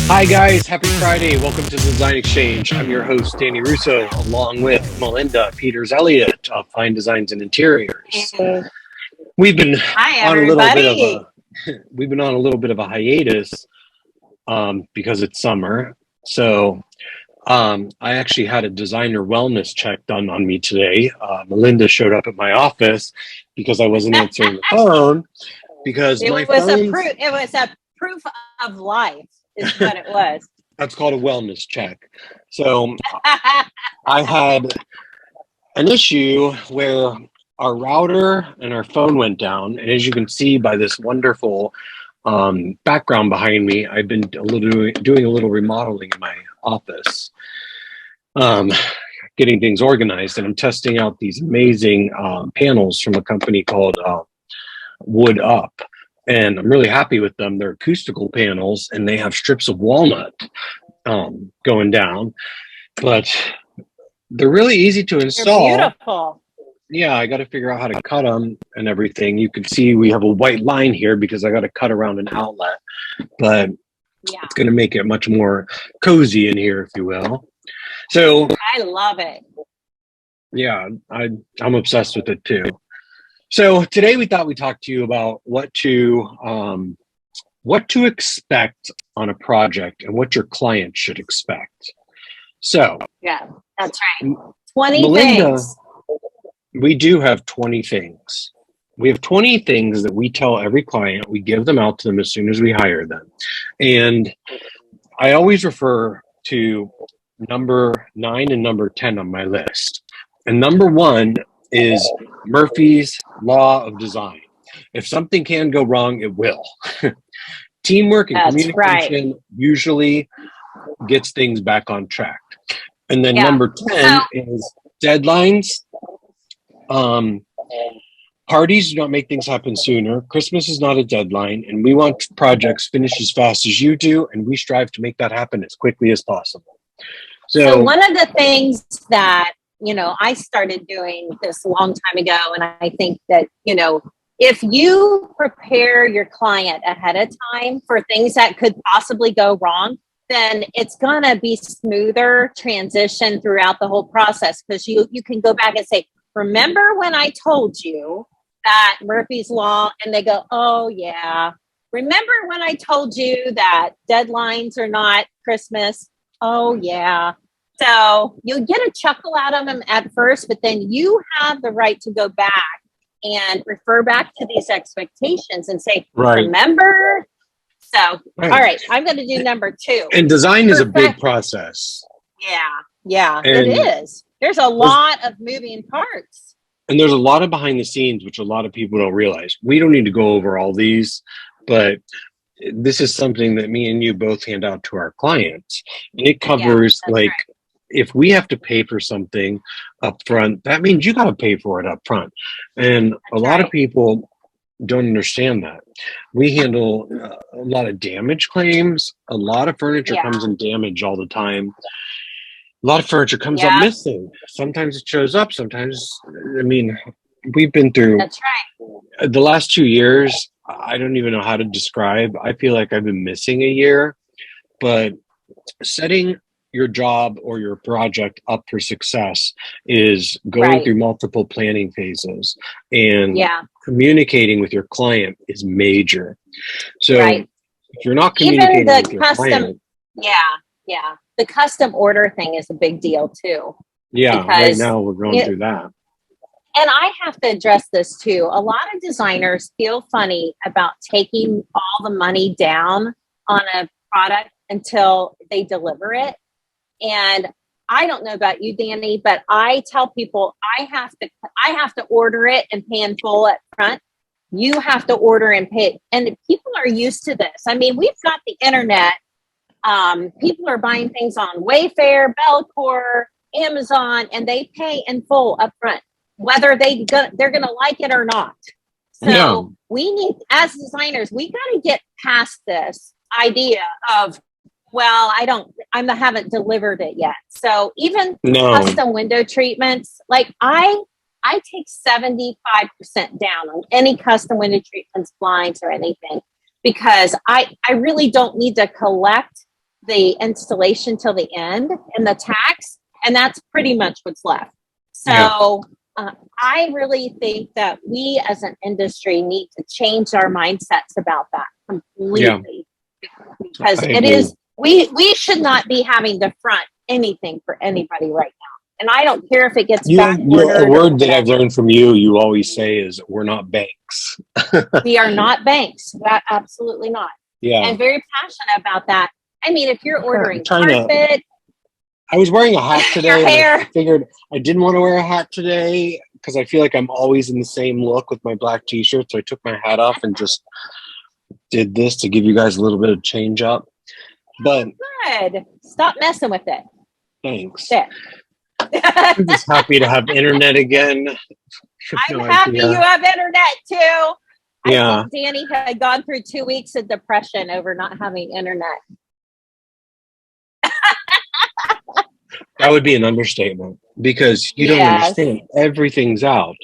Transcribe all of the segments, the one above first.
Hi, guys. Happy Friday. Welcome to the Design Exchange. I'm your host, Danny Russo, along with Melinda Peters Elliott of Fine Designs and Interiors. Hey. We've been Hi, on a little bit of everybody. a we've been on a little bit of a hiatus because it's summer. I actually had a designer wellness check done on me today. Melinda showed up at my office because I wasn't answering the phone because my It was a phone's proof. It was a proof of life, is what it was. that's called a wellness check. So I had an issue where our router and our phone went down. And as you can see by this wonderful background behind me, I've been doing a little remodeling in my office, um, getting things organized. And I'm testing out these amazing panels from a company called Wood Up. And I'm really happy with them. They're acoustical panels and they have strips of walnut going down. But they're really easy to They're install. beautiful. Yeah, I got to figure out how to cut them and everything. You can see we have a white line here because I got to cut around an outlet, but Yeah, it's going to make it much more cozy in here, if you will. So, I love it. yeah, I'm obsessed with it too. So today we thought we'd talk to you about what to expect on a project and what your client should expect. So, Yeah, that's right. 20 Melinda, things. we do have 20 things. We have 20 things that we tell every client. We give them out to them as soon as we hire them. And I always refer to number 9 and number 10 on my list. And number 1 is Murphy's Law of Design. If something can go wrong, it will. Teamwork and That's communication usually gets things back on track. And then Yeah. number 10 is deadlines. Parties do not make things happen sooner. Christmas is not a deadline, and we want projects finished as fast as you do, and we strive to make that happen as quickly as possible. So one of the things that, I started doing this a long time ago, and I think that, if you prepare your client ahead of time for things that could possibly go wrong, then it's going to be smoother transition throughout the whole process, because you can go back and say, remember when I told you that Murphy's Law? And they go, oh, yeah. Remember when I told you that deadlines are not Christmas? Oh, yeah. So you'll get a chuckle out of them at first, but then you have the right to go back and refer back to these expectations and say, remember? So, Right. All right, I'm going to do number 2. And design is a big process. Yeah, it is. There's a lot of moving parts. And there's a lot of behind the scenes, which a lot of people don't realize. We don't need to go over all these, but this is something that me and you both hand out to our clients. And it covers if we have to pay for something up front, that means you got to pay for it up front. And a lot of people don't understand that. We handle a lot of damage claims. A lot of furniture comes in damage all the time. A lot of furniture comes up missing. Sometimes it shows up. Sometimes, we've been through the last 2 years. I don't even know how to describe. I feel like I've been missing a year, but setting your job or your project up for success is going through multiple planning phases, and communicating with your client is major. So if you're not communicating with your client, the custom order thing is a big deal too. Right now we're going through that. And I have to address this too. A lot of designers feel funny about taking all the money down on a product until they deliver it. And I don't know about you, Danny, but I tell people I have to order it and pay in full up front. You have to order and pay. And people are used to this. I mean, we've got the internet. People are buying things on Wayfair, Belcor, Amazon, and they pay in full up front, whether they're going to like it or not. So we need, as designers, we got to get past this idea of, well, I haven't delivered it yet. So even custom window treatments, like I take 75% down on any custom window treatments, blinds or anything, because I really don't need to collect the installation till the end and the tax, and that's pretty much what's left. So I really think that we as an industry need to change our mindsets about that completely, because I it agree. is, we should not be having to front anything for anybody right now. And I don't care if it gets back ordered. A word that I've learned from you always say is, we're not banks. We are not banks. Absolutely not. Yeah. And very passionate about that. I mean, if you're ordering trying to- carpet, I was wearing a hat today. your hair. And I figured I didn't want to wear a hat today because I feel like I'm always in the same look with my black t-shirt. So I took my hat off and just did this to give you guys a little bit of change up. But Good. Stop messing with it. thanks. There. I'm just happy to have internet again. I'm happy you have internet too. Yeah. I think Danny had gone through 2 weeks of depression over not having internet. That would be an understatement, because you don't understand. Everything's out.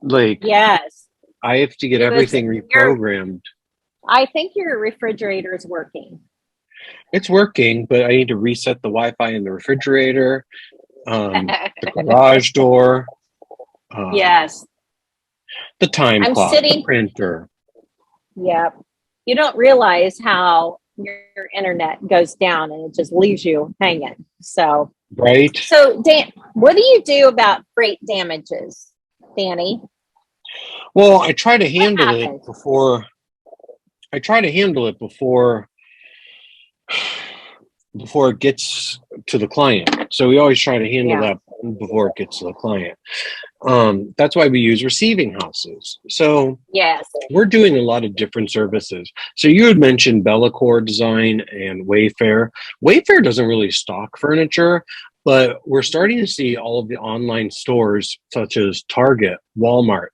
Like, yes, I have to get everything reprogrammed. I think your refrigerator is working. It's working, but I need to reset the Wi-Fi in the refrigerator, the garage door. Yes. The time clock, the printer. Yep. You don't realize how your internet goes down and it just leaves you hanging. So, right. So, Dan, what do you do about freight damages, Danny? Well, I try to handle it before. I try to handle it before it gets to the client. So we always try to handle that before it gets to the client. That's why we use receiving houses. So yes, we're doing a lot of different services. So you had mentioned Bellacore Design and Wayfair. Wayfair doesn't really stock furniture, but we're starting to see all of the online stores such as Target, Walmart,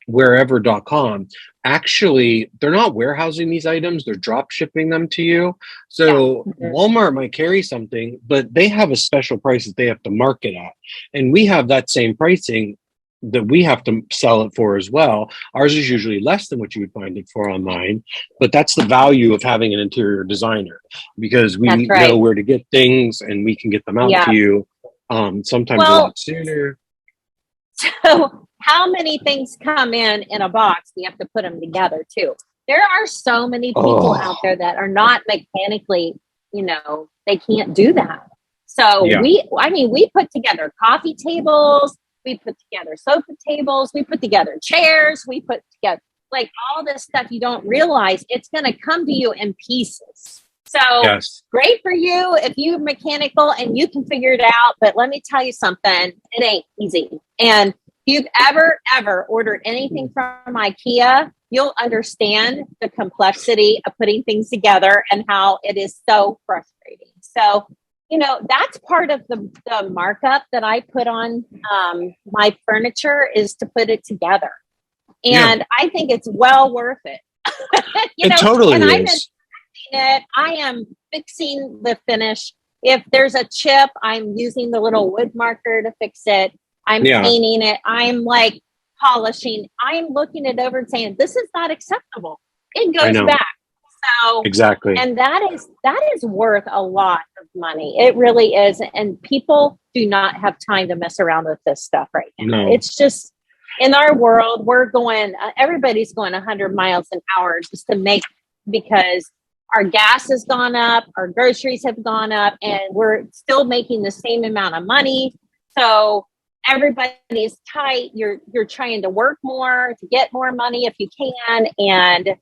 wherever.com. Actually, they're not warehousing these items, they're drop shipping them to you. So Walmart might carry something, but they have a special price that they have to market at. And we have that same pricing that we have to sell it for as well. Ours is usually less than what you would find it for online, but that's the value of having an interior designer, because we know where to get things and we can get them out to you sometimes a lot sooner. So how many things come in a box? We have to put them together too. There are so many people out there that are not mechanically, they can't do that. So we put together coffee tables, we put together sofa tables, we put together chairs, we put together like all this stuff. You don't realize it's going to come to you in pieces. So great for you if you're mechanical and you can figure it out. But let me tell you something, it ain't easy. And if you've ever ordered anything from IKEA, you'll understand the complexity of putting things together and how it is so frustrating. So, that's part of the markup that I put on my furniture, is to put it together. And I think it's well worth it. It totally is. I am fixing the finish. If there's a chip, I'm using the little wood marker to fix it. I'm painting it. I'm like polishing. I'm looking it over and saying, this is not acceptable. It goes back. So exactly. And that is worth a lot of money. It really is. And people do not have time to mess around with this stuff right now. No. It's just, in our world, everybody's going 100 miles an hour just to make, because our gas has gone up, our groceries have gone up, and we're still making the same amount of money. So everybody's tight. You're trying to work more to get more money if you can. And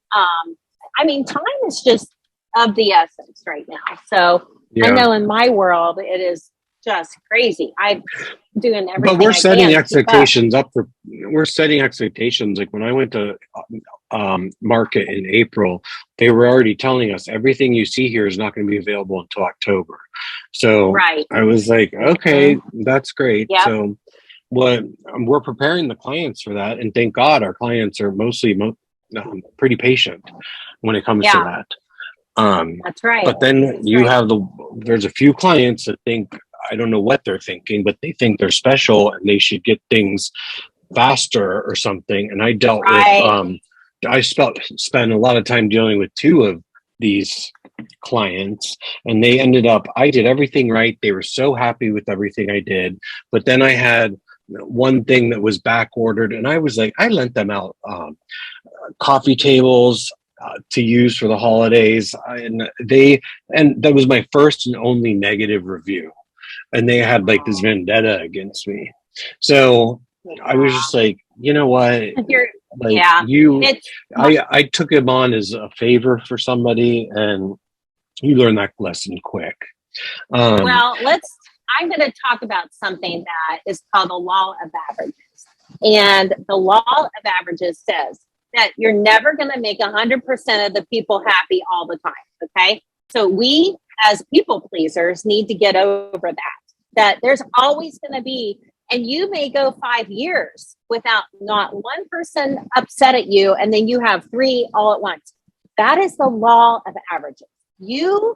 time is just of the essence right now. So I know in my world, it is just crazy. I'm doing everything. But we're setting expectations up for. We're setting expectations. Like when I went to market in April, they were already telling us everything you see here is not going to be available until October. So I was like, okay, that's great. Yep. So we're preparing the clients for that, and thank God our clients are mostly pretty patient when it comes to that. That's right. But then there's a few clients that think, I don't know what they're thinking, but they think they're special and they should get things faster or something. And I dealt with, I spent a lot of time dealing with two of these clients, and they ended up, I did everything right. They were so happy with everything I did. But then I had one thing that was back ordered, and I was like, I lent them out coffee tables to use for the holidays. And that was my first and only negative review. And they had like this vendetta against me. So I was just like, you know what? Like Yeah. I took him on as a favor for somebody, and you learn that lesson quick. Well, I'm going to talk about something that is called the law of averages. And the law of averages says that you're never going to make 100% of the people happy all the time. Okay. So we as people pleasers need to get over that there's always going to be, and you may go 5 years without not one person upset at you, and then you have 3 all at once. That is the law of averages. You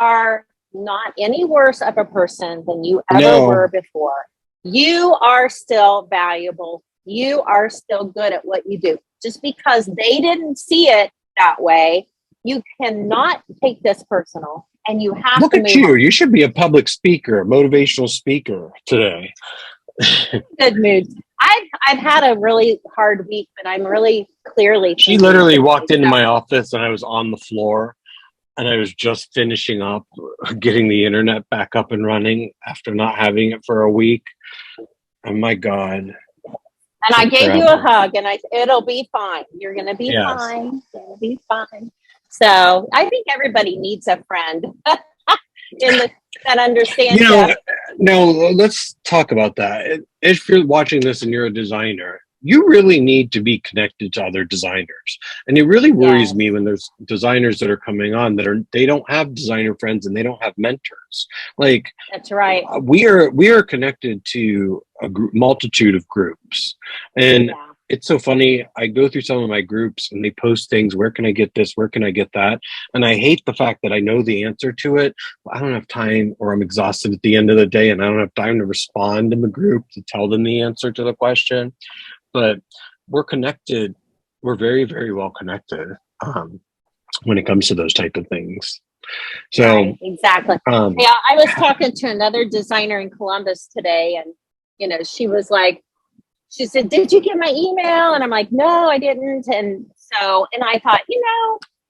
are not any worse of a person than you ever were before. You are still valuable. You are still good at what you do. Just because they didn't see it that way, you cannot take this personal, and you have Look to at move you. on. You should be a public speaker, a motivational speaker today. Good mood. I've had a really hard week, but I'm really clearly. She literally walked into my office, and I was on the floor, and I was just finishing up getting the internet back up and running after not having it for a week. And my God. And I gave you a hug, and it'll be fine. You're going to be Yes. fine. You're going to be fine. So I think everybody needs a friend that understands that. Now let's talk about that. If you're watching this and you're a designer, you really need to be connected to other designers. And it really worries me when there's designers that are coming on they don't have designer friends and they don't have mentors. Like, that's right. We are connected to a multitude of groups, and it's so funny. I go through some of my groups and they post things. Where can I get this? Where can I get that? And I hate the fact that I know the answer to it, but I don't have time, or I'm exhausted at the end of the day, and I don't have time to respond in the group to tell them the answer to the question. But we're connected. We're very, very well connected when it comes to those type of things. So right, exactly. I was talking to another designer in Columbus today, and she said, "Did you get my email?" And I'm like, "No, I didn't." And I thought,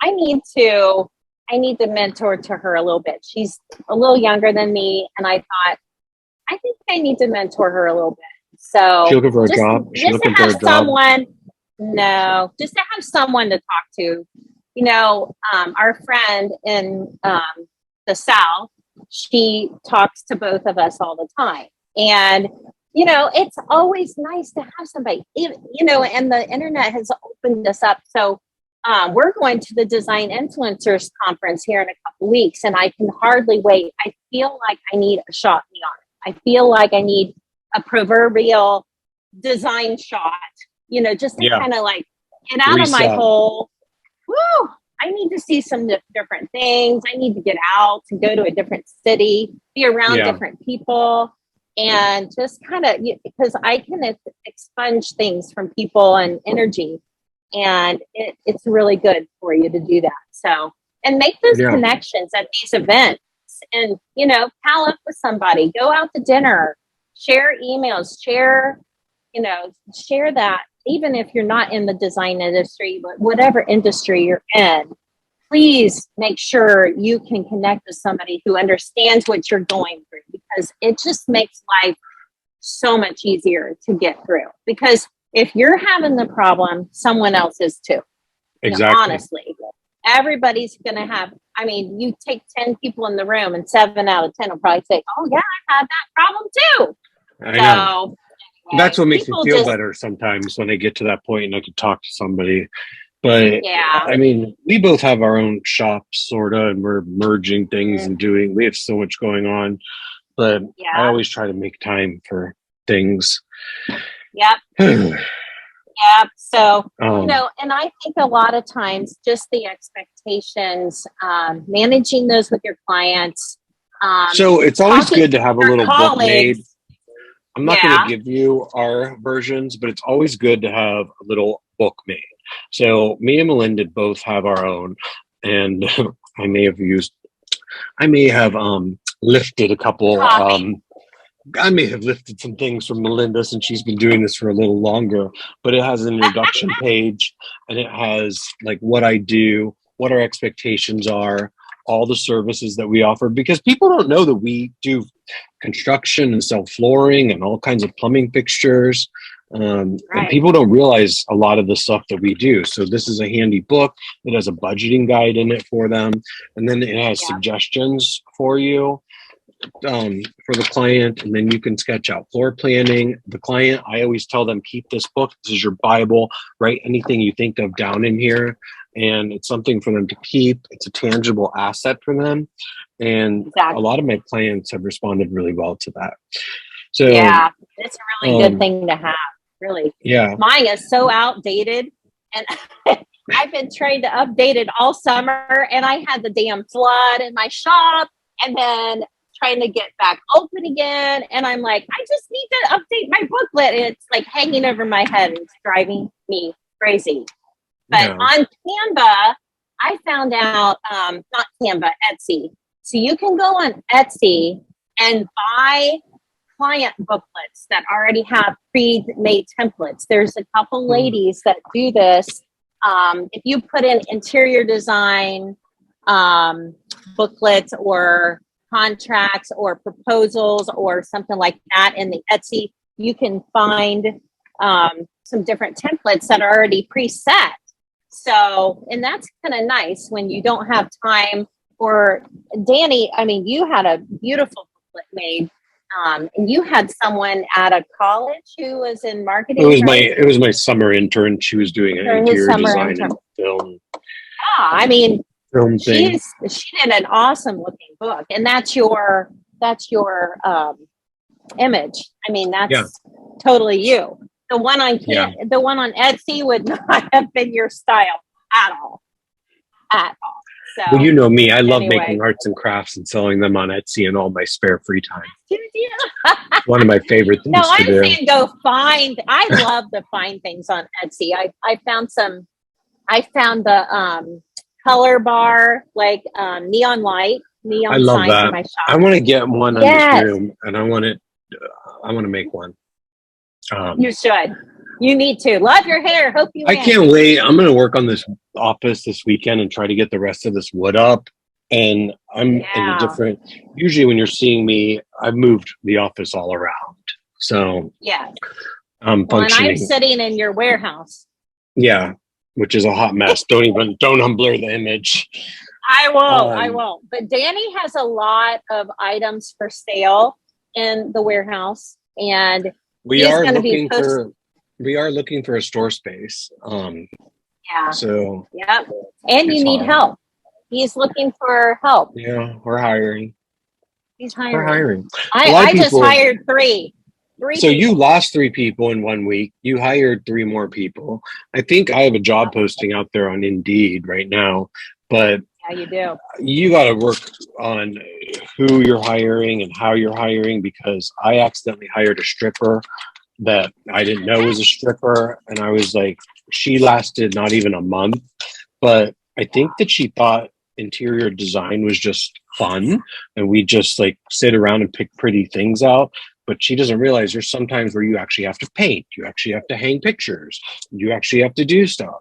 I need to mentor to her a little bit. She's a little younger than me, and I thought, I think I need to mentor her a little bit. So she's looking for a job. Just to have someone to talk to. Our friend in the South, she talks to both of us all the time. And, it's always nice to have somebody, and the internet has opened us up. So we're going to the Design Influencers Conference here in a couple weeks, and I can hardly wait. I feel like I need a shot in the arm. I feel like I need a proverbial design shot, just to kind of like get out of my hole. Woo! I need to see some different things. I need to get out and go to a different city, be around different people, and just kind of, because I can expunge things from people and energy, and it's really good for you to do that. So, and make those connections at these events, and pal up with somebody, go out to dinner, share emails, share that. Even if you're not in the design industry, but whatever industry you're in, please make sure you can connect with somebody who understands what you're going through, because it just makes life so much easier to get through. Because if you're having the problem, someone else is too. Exactly. Honestly, everybody's going to have, you take 10 people in the room and 7 out of 10 will probably say, "Oh yeah, I had that problem too." I know. That's what makes me feel better sometimes, when I get to that point and I can talk to somebody. But we both have our own shops, sort of, and we're merging things and we have so much going on. But I always try to make time for things. Yep. Yep. So, and I think a lot of times just the expectations, managing those with your clients. So it's always good to have a little book made. I'm not going to give you our versions, but it's always good to have a little book made. So me and Melinda both have our own, and I may have lifted a couple. Copy. I may have lifted some things from Melinda since she's been doing this for a little longer, but it has an introduction page and it has like what I do, what our expectations are, all the services that we offer, because people don't know that we do construction and sell flooring and all kinds of plumbing fixtures. And people don't realize a lot of the stuff that we do. So this is a handy book. It has a budgeting guide in it for them. And then it has suggestions for you for the client, and then you can sketch out floor planning. The client, I always tell them, keep this book. This is your Bible. Write anything you think of down in here, and it's something for them to keep. It's a tangible asset for them, and a lot of my clients have responded really well to that. So yeah, it's a really good thing to have. Really, mine is so outdated, and I've been trying to update it all summer, and I had the damn flood in my shop, and then trying to get back open again. And I'm like, I just need to update my booklet. It's like hanging over my head. It's driving me crazy. But on Canva, I found out, not Canva, Etsy. So you can go on Etsy and buy client booklets that already have pre-made templates. There's a couple ladies that do this. If you put in interior design booklets or contracts or proposals or something like that in the Etsy, you can find some different templates that are already preset. So, and that's kind of nice when you don't have time. Or Danny, I mean, you had a beautiful booklet made, and you had someone at a college who was in marketing. It was my summer intern. She was doing an interior design and film. Yeah, I mean, she did an awesome looking book, and that's your image. I mean, that's totally you. The one on the one on Etsy would not have been your style at all. So, well, you know me. I love making arts and crafts and selling them on Etsy in all my spare free time. One of my favorite things to do. No, I'm saying go find. I love to find things on Etsy. I found some. I found the color bar, like neon light, neon. I love sign that. for my shop. I want to get one in this room, and I want to make one. You should. You need to. Love your hair. Hope you win. I can't wait. I'm going to work on this office this weekend and try to get the rest of this wood up. And I'm in a different, usually when you're seeing me, I've moved the office all around. So I'm functioning. And I'm sitting in your warehouse. Yeah, which is a hot mess. Don't unblur the image. I won't. But Danny has a lot of items for sale in the warehouse, and we are looking for a store space. So and you need help. He's looking for help. Yeah, we're hiring. He's hiring. We're hiring. I just hired three. So you lost 3 people in 1 week. You hired 3 more people. I think I have a job posting out there on Indeed right now, but you do. You got to work on who you're hiring and how you're hiring, because I accidentally hired a stripper that I didn't know was a stripper. And I was like, she lasted not even a month, but I think that she thought interior design was just fun and we just like sit around and pick pretty things out. But she doesn't realize there's sometimes where you actually have to paint, you actually have to hang pictures, you actually have to do stuff.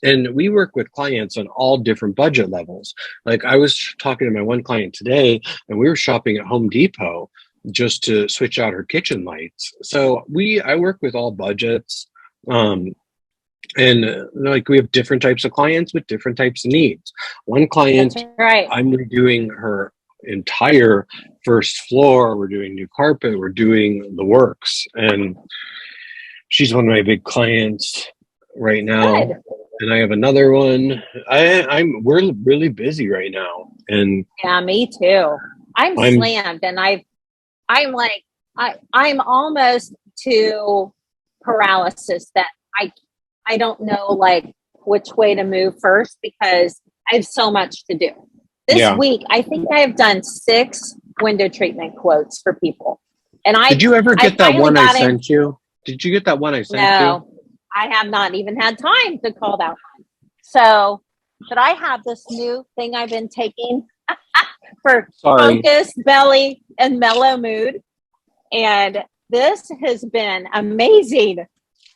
And we work with clients on all different budget levels. Like I was talking to my one client today, and we were shopping at Home Depot just to switch out her kitchen lights. So I work with all budgets. And like we have different types of clients with different types of needs. One client, I'm redoing her entire first floor. We're doing new carpet. We're doing the works. And she's one of my big clients right now. Good. And I have another one. We're really busy right now. And yeah, me too. I'm slammed, and I'm almost to paralysis that I don't know like which way to move first because I have so much to do. This week, I think I have done 6 window treatment quotes for people. And did you ever get that one I sent you? Did you get that one I sent you? No, I have not even had time to call that one. So but I have this new thing I've been taking for Sorry. focus, belly, and mellow mood. And this has been amazing.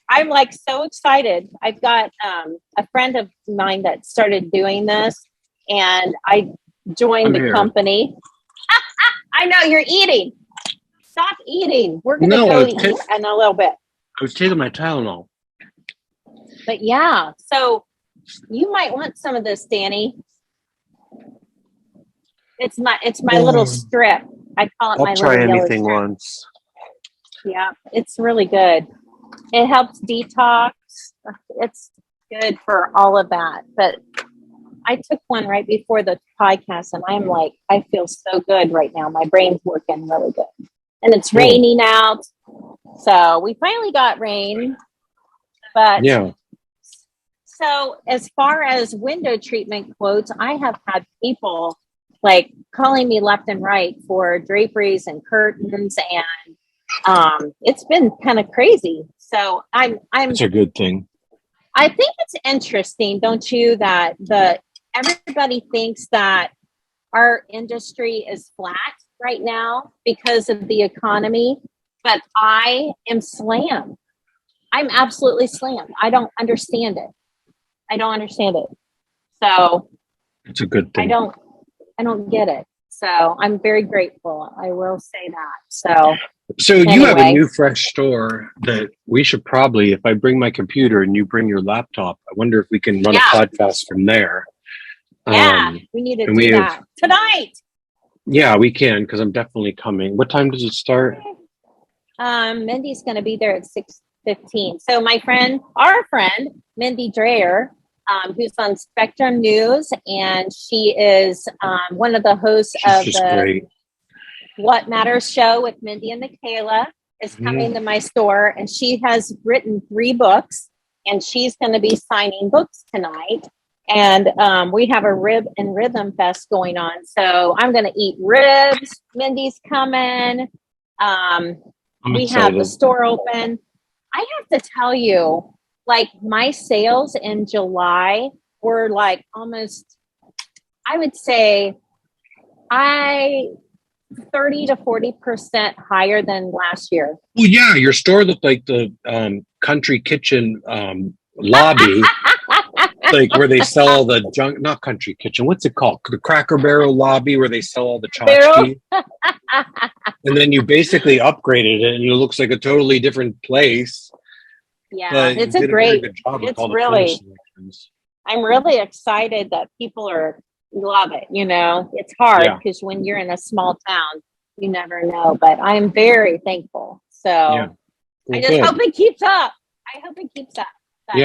I'm like so excited. I've got a friend of mine that started doing this, and I joined the company. I know you're eating. Stop eating. We're going to go eat in a little bit. I was taking my Tylenol. But yeah, so you might want some of this, Danny. It's my little strip. I call it my little yellow strip. I'll try anything once. Yeah, it's really good. It helps detox. It's good for all of that. But I took one right before the podcast, and I'm like, I feel so good right now. My brain's working really good. And it's raining out. So we finally got rain. But yeah. So as far as window treatment quotes, I have had people like calling me left and right for draperies and curtains, and it's been kind of crazy. So I'm It's a good thing. I think it's interesting, don't you, that everybody thinks that our industry is flat right now because of the economy, but I am slammed. I'm absolutely slammed. I don't understand it. So it's a good thing. I don't get it. So I'm very grateful. I will say that. So anyway. You have a new fresh store that we should probably, if I bring my computer and you bring your laptop, I wonder if we can run a podcast from there. Yeah, we need to do that tonight. Yeah, we can, because I'm definitely coming. What time does it start? Mindy's going to be there at 6:15. So our friend, Mindy Dreyer, who's on Spectrum News, and she is one of the hosts of the What Matters show with Mindy and Michaela, is coming to my store, and she has written 3 books, and she's going to be signing books tonight. And we have a Rib and Rhythm Fest going on, so I'm going to eat ribs. Mindy's coming. We have the store open. I have to tell you, like, my sales in July were like almost, I would say, 30 to 40% higher than last year. Well, yeah, your store looked like the country kitchen lobby, like where they sell all the junk. Not country kitchen. What's it called? The Cracker Barrel lobby, where they sell all the tchotchke. And then you basically upgraded it, and it looks like a totally different place. Yeah, it's a great. It's really. I'm really excited that people love it. You know, it's hard because when you're in a small town, you never know. But I'm very thankful. So I just hope it keeps up. But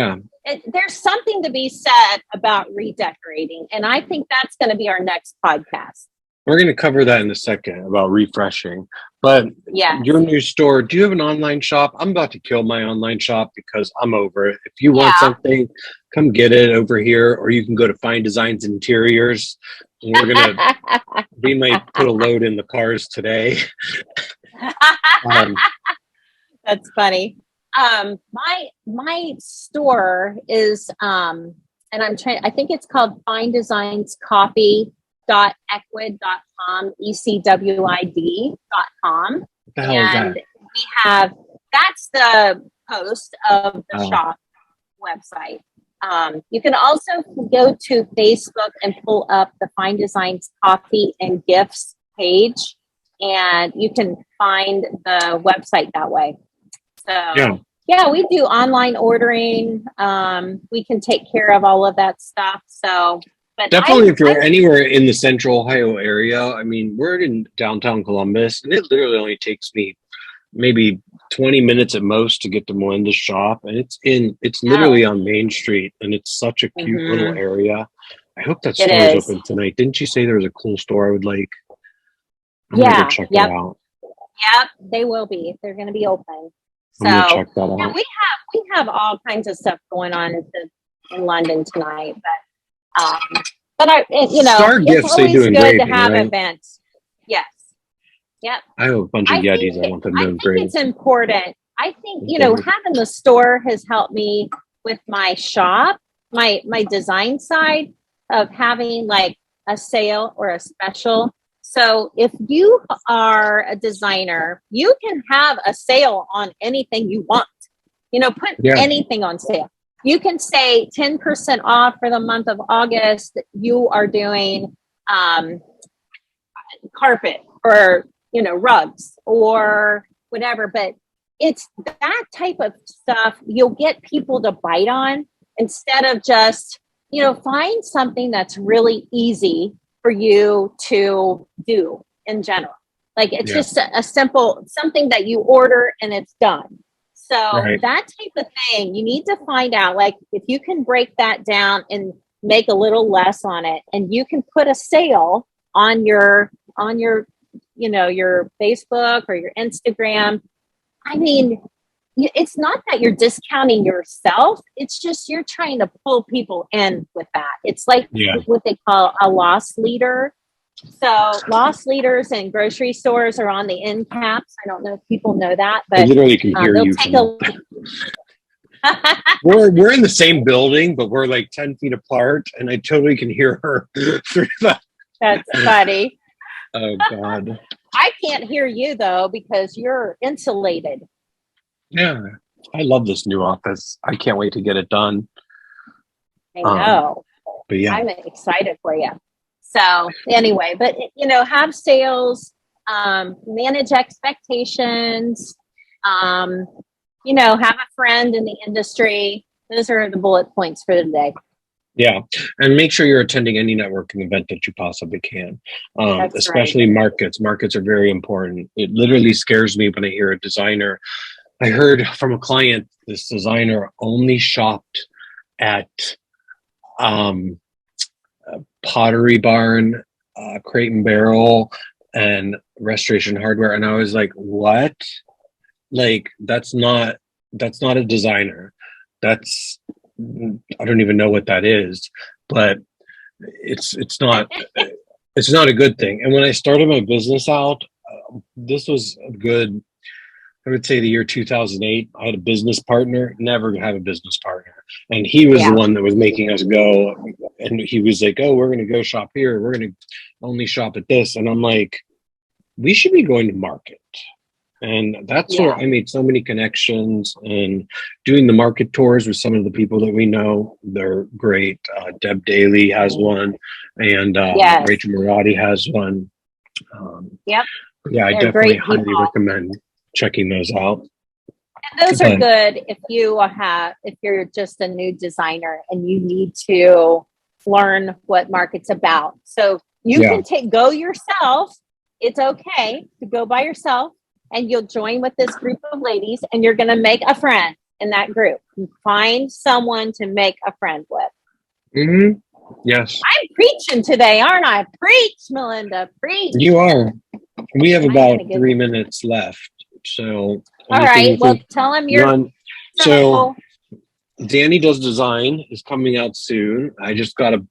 there's something to be said about redecorating, and I think that's going to be our next podcast. We're going to cover that in a second about refreshing. But your new store, do you have an online shop? I'm about to kill my online shop because I'm over it. If you want something, come get it over here, or you can go to Fine Designs Interiors. And we might put a load in the cars today. That's funny. My store is, and I think it's called Fine Designs Coffee. .ecwid.com, ecwid.com. What the hell is that? We have, that's the post of the shop website. You can also go to Facebook and pull up the Fine Designs Coffee and Gifts page, and you can find the website that way. So yeah, we do online ordering. We can take care of all of that stuff. So but definitely, if you're anywhere in the Central Ohio area, I mean, we're in downtown Columbus, and it literally only takes me maybe 20 minutes at most to get to Melinda's shop, and it's literally on Main Street, and it's such a cute little area. I hope that store is open tonight. Didn't you say there was a cool store I would like? I'm gonna go check it out. Yep, they will be. They're going to be open. So I'm gonna check that out. We have all kinds of stuff going on in London tonight, but Star it's Gifts, always they do good to have events. Yes. Yep. I have a bunch of Yetis. I want them to engrave. It's important. I think, having the store has helped me with my shop, my design side, of having like a sale or a special. So if you are a designer, you can have a sale on anything you want. Put anything on sale. You can say 10% off for the month of August. You are doing carpet or, rugs or whatever. But it's that type of stuff you'll get people to bite on instead of just, find something that's really easy for you to do in general. Like it's just a simple something that you order and it's done. So that type of thing, you need to find out, like if you can break that down and make a little less on it, and you can put a sale on your, your Facebook or your Instagram. I mean, it's not that you're discounting yourself. It's just you're trying to pull people in with that. It's like what they call a loss leader. So loss leaders in grocery stores are on the end caps. I don't know if people know that, but I literally can hear you. We're in the same building, but we're like 10 feet apart, and I totally can hear her through that. That's funny. Oh God. I can't hear you though because you're insulated. Yeah, I love this new office. I can't wait to get it done. I know. But yeah, I'm excited for you. So anyway, but have sales, manage expectations, have a friend in the industry. Those are the bullet points for the day. Yeah, and make sure you're attending any networking event that you possibly can, especially markets. Markets are very important. It literally scares me when I hear a designer. I heard from a client, this designer only shopped at Pottery Barn, Crate and Barrel, and Restoration Hardware, and I was like, "What? Like that's not a designer. That's I don't even know what that is." But it's not a good thing. And when I started my business out, this was a good. I would say the year 2008, I had a business partner, never had a business partner. And he was the one that was making us go. And he was like, "Oh, we're going to go shop here. We're going to only shop at this." And I'm like, we should be going to market. And that's where I made so many connections and doing the market tours with some of the people that we know. They're great. Deb Daly has one, and Rachel Marotti has one. Yeah, I definitely highly recommend checking those out. And those are good if you're just a new designer and you need to learn what market's about. So you can go yourself. It's okay to go by yourself, and you'll join with this group of ladies, and you're going to make a friend in that group. Find someone to make a friend with. Mm-hmm. Yes. I'm preaching today, aren't I? Preach, Melinda. Preach. You are. We have about 3 minutes left. So, all right. Well, tell him you're. So, Danny Does Design is coming out soon. I just got a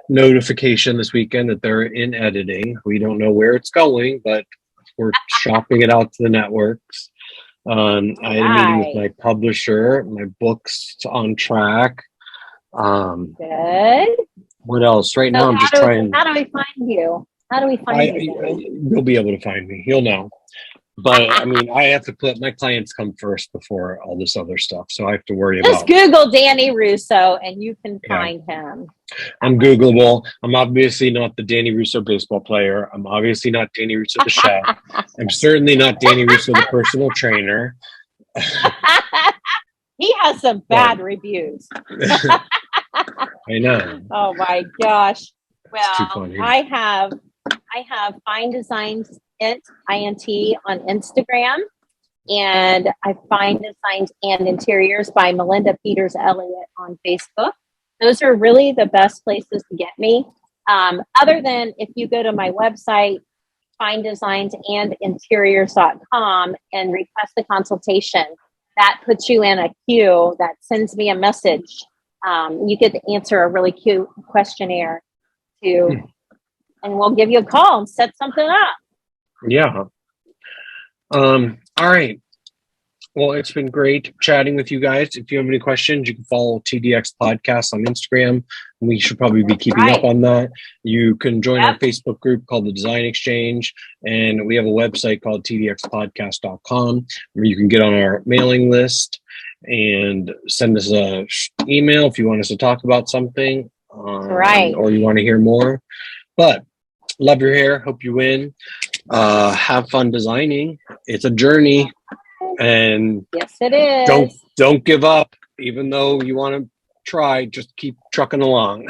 notification this weekend that they're in editing. We don't know where it's going, but we're shopping it out to the networks. I had a meeting with my publisher. My book's on track. Good. What else? Right now, I'm just trying. How do we find you? How do we find you? You'll be able to find me. You'll know. But I mean, I have to put my clients come first before all this other stuff. So I have to worry about. Just Google Danny Russo and you can find him. I'm Googleable. I'm obviously not the Danny Russo baseball player. I'm obviously not Danny Russo the chef. I'm certainly not Danny Russo the personal trainer. He has some bad reviews. I know. Oh my gosh. Well, I have Fine Designs INT on Instagram, and I Fine Designs and Interiors by Melinda Peters Elliott on Facebook. Those are really the best places to get me. Other than if you go to my website, finedesignsandinteriors.com, and request a consultation, that puts you in a queue that sends me a message. You get to answer a really cute questionnaire and we'll give you a call and set something up. Yeah. All right. Well, it's been great chatting with you guys. If you have any questions, you can follow TDX Podcast on Instagram. We should probably be keeping up on that. You can join our Yep. Facebook group called the Design Exchange, and we have a website called tdxpodcast.com where you can get on our mailing list and send us a email if you want us to talk about something, Right. or you want to hear more. But love your hair. Hope you win. Have fun designing. It's a journey, and Yes, it is. don't give up, even though you want to try. Just keep trucking along.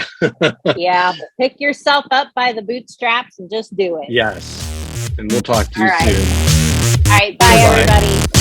Yeah. Pick yourself up by the bootstraps and just do it. Yes. And we'll talk to you All right. soon. All right. Bye, Bye-bye. everybody.